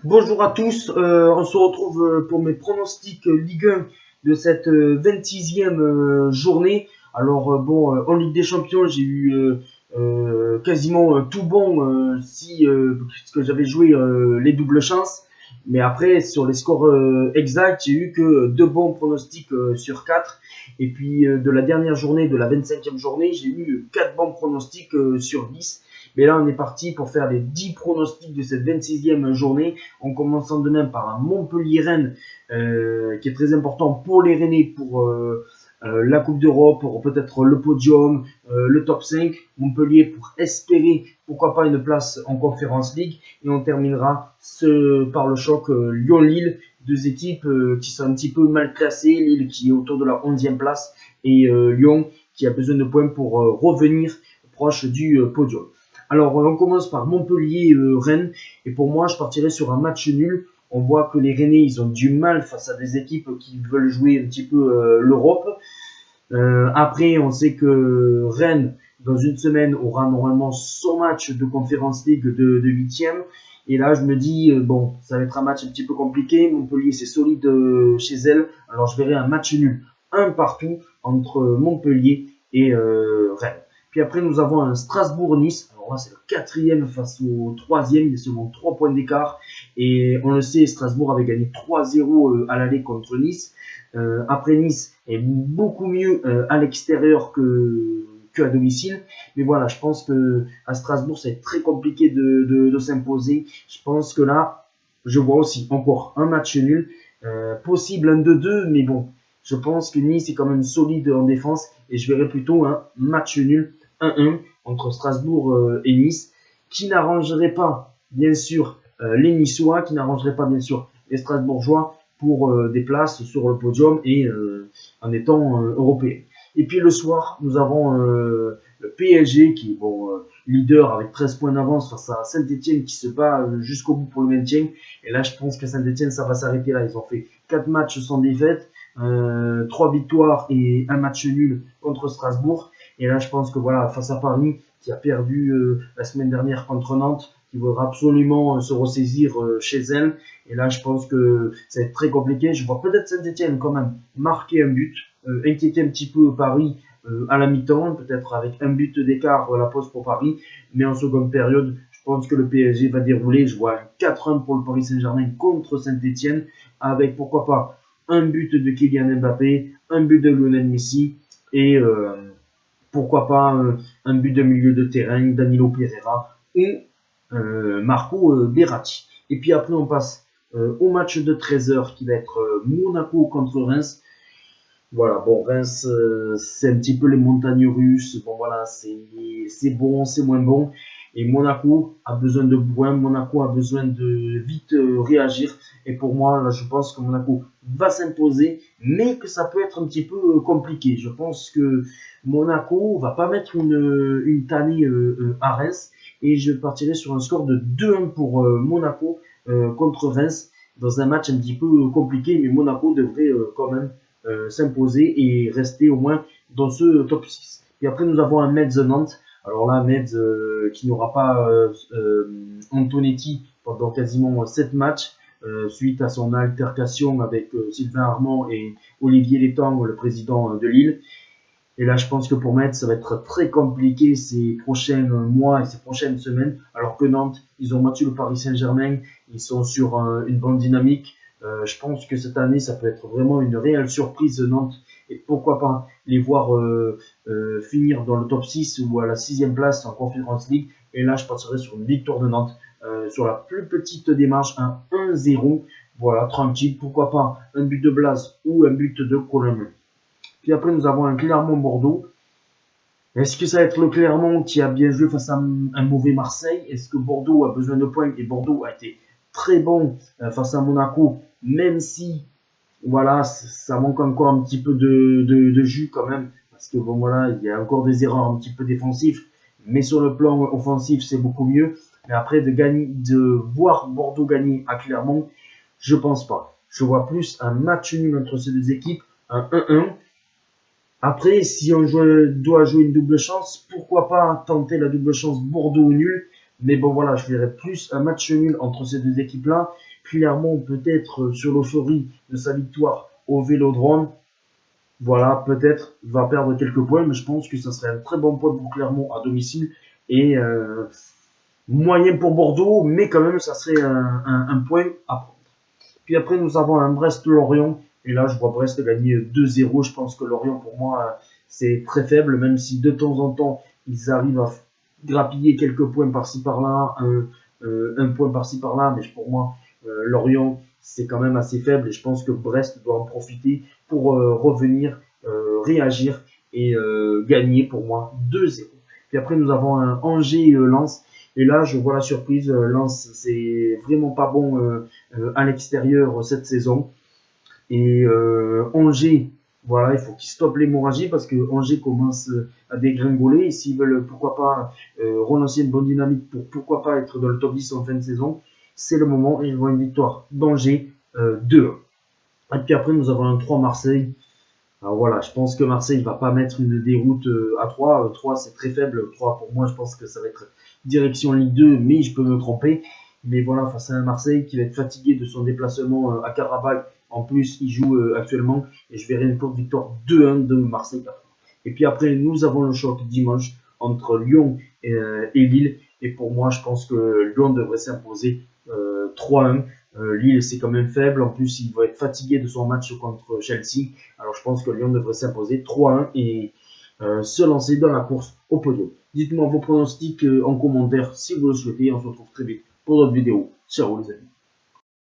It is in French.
Bonjour à tous, on se retrouve pour mes pronostics Ligue 1 de cette 26e journée. Alors en Ligue des Champions, j'ai eu quasiment tout bon puisque j'avais joué les doubles chances. Mais après, sur les scores exacts, j'ai eu que 2 bons pronostics sur 4. Et puis de la dernière journée, de la 25e journée, j'ai eu 4 bons pronostics sur 10. Mais là, on est parti pour faire les 10 pronostics de cette 26e journée, en commençant demain par un Montpellier-Rennes qui est très important pour les Rennais, pour la Coupe d'Europe, pour peut-être le podium, le top 5. Montpellier pour espérer, pourquoi pas, une place en Conference League. Et on terminera par le choc Lyon-Lille, deux équipes qui sont un petit peu mal classées. Lille qui est autour de la 11e place et Lyon qui a besoin de points pour revenir proche du podium. Alors, on commence par Montpellier-Rennes. Et pour moi, je partirai sur un match nul. On voit que les Rennais, ils ont du mal face à des équipes qui veulent jouer un petit peu l'Europe. Après, on sait que Rennes, dans une semaine, aura normalement son match de Conference League de 8e. Et là, je me dis, bon, ça va être un match un petit peu compliqué. Montpellier, c'est solide chez elle. Alors, je verrai un match nul, un partout, entre Montpellier et Rennes. Puis après, nous avons un Strasbourg-Nice. Alors là, c'est le 4e face au 3e. Il y a seulement 3 points d'écart. Et on le sait, Strasbourg avait gagné 3-0 à l'aller contre Nice. Après, Nice est beaucoup mieux à l'extérieur qu'à domicile. Mais voilà, je pense que à Strasbourg, ça va être très compliqué de s'imposer. Je pense que là, je vois aussi encore un match nul. Possible un 2-2, mais bon, je pense que Nice est quand même solide en défense. Et je verrai plutôt un match nul 1-1 entre Strasbourg et Nice, qui n'arrangerait pas, bien sûr, les Niçois, qui n'arrangerait pas, bien sûr, les Strasbourgeois pour des places sur le podium et en étant européen. Et puis le soir, nous avons le PSG qui est leader avec 13 points d'avance face à Saint-Etienne qui se bat jusqu'au bout pour le maintien. Et là, je pense que Saint-Etienne, ça va s'arrêter là. Ils ont fait 4 matchs sans défaite, 3 victoires et un match nul contre Strasbourg. Et là, je pense que voilà, face à Paris, qui a perdu la semaine dernière contre Nantes, qui voudra absolument se ressaisir chez elle. Et là, je pense que ça va être très compliqué. Je vois peut-être Saint-Etienne quand même marquer un but, inquiéter un petit peu Paris à la mi-temps, peut-être avec un but d'écart à la pause pour Paris. Mais en seconde période, je pense que le PSG va dérouler. Je vois un 4-1 pour le Paris Saint-Germain contre Saint-Etienne, avec pourquoi pas un but de Kylian Mbappé, un but de Lionel Messi et pourquoi pas un but de milieu de terrain, Danilo Pereira ou Marco Verratti. Et puis après, on passe au match de 13h qui va être Monaco contre Reims. Voilà, bon, Reims, c'est un petit peu les montagnes russes. Bon, voilà, c'est bon, c'est moins bon. Et Monaco a besoin de points. Monaco a besoin de vite réagir. Et pour moi, là, je pense que Monaco va s'imposer, mais que ça peut être un petit peu compliqué. Je pense que Monaco va pas mettre une tannée à Reims. Et je partirai sur un score de 2-1 pour Monaco contre Reims dans un match un petit peu compliqué. Mais Monaco devrait quand même s'imposer et rester au moins dans ce top 6. Et après, nous avons un Metz-Nantes. Alors là, Metz qui n'aura pas Antonetti pendant quasiment 7 matchs suite à son altercation avec Sylvain Armand et Olivier Létang, le président de Lille. Et là, je pense que pour Metz, ça va être très compliqué ces prochains mois et ces prochaines semaines. Alors que Nantes, ils ont battu le Paris Saint-Germain. Ils sont sur une bonne dynamique. Je pense que cette année, ça peut être vraiment une réelle surprise de Nantes. Et pourquoi pas les voir finir dans le top 6 ou à la 6e place en Conference League. Et là, je partirai sur une victoire de Nantes. Sur la plus petite démarche, un 1-0. Voilà, tranquille. Pourquoi pas un but de Blas ou un but de Colombe. Puis après, nous avons un Clermont-Bordeaux. Est-ce que ça va être le Clermont qui a bien joué face à un mauvais Marseille? Est-ce que Bordeaux a besoin de points? Et Bordeaux a été très bon face à Monaco, même si voilà, ça manque encore un petit peu de jus quand même. Parce que bon, voilà, il y a encore des erreurs un petit peu défensives. Mais sur le plan offensif, c'est beaucoup mieux. Mais après, de voir Bordeaux gagner à Clermont, je pense pas. Je vois plus un match nul entre ces deux équipes, un 1-1. Après, si on doit jouer une double chance, pourquoi pas tenter la double chance Bordeaux ou nul. Mais bon, voilà, je verrais plus un match nul entre ces deux équipes-là. Clermont, peut-être sur l'euphorie de sa victoire au Vélodrome, voilà, peut-être va perdre quelques points, mais je pense que ça serait un très bon point pour Clermont à domicile et moyen pour Bordeaux, mais quand même, ça serait un point à prendre. Puis après, nous avons un Brest-Lorient. Et là, je vois Brest gagner 2-0. Je pense que Lorient, pour moi, c'est très faible, même si de temps en temps, ils arrivent à grappiller quelques points par-ci par-là, un point par-ci par-là. Mais pour moi, Lorient, c'est quand même assez faible. Et je pense que Brest doit en profiter pour revenir, réagir et gagner, pour moi, 2-0. Puis après, nous avons un Angers-Lens. Et là, je vois la surprise. Lens, c'est vraiment pas bon à l'extérieur cette saison. Et Angers, voilà, il faut qu'ils stoppent l'hémorragie parce que Angers commence à dégringoler. Et s'ils veulent, pourquoi pas, relancer une bonne dynamique pour pourquoi pas être dans le top 10 en fin de saison, c'est le moment. Et je vois une victoire d'Angers 2-1. Et puis après, nous avons un 3 Marseille. Alors voilà, je pense que Marseille ne va pas mettre une déroute à 3. 3, c'est très faible. 3, pour moi, je pense que ça va être direction Ligue 2, mais je peux me tromper. Mais voilà, face à un Marseille qui va être fatigué de son déplacement à Karabakh. En plus, il joue actuellement. Et je verrai une courte victoire 2-1 de Marseille. Et puis après, nous avons le choc dimanche entre Lyon et Lille. Et pour moi, je pense que Lyon devrait s'imposer 3-1. Lille, c'est quand même faible. En plus, il va être fatigué de son match contre Chelsea. Alors, je pense que Lyon devrait s'imposer 3-1 et se lancer dans la course au podium. Dites-moi vos pronostics en commentaire si vous le souhaitez. On se retrouve très vite pour d'autres vidéos. Ciao les amis.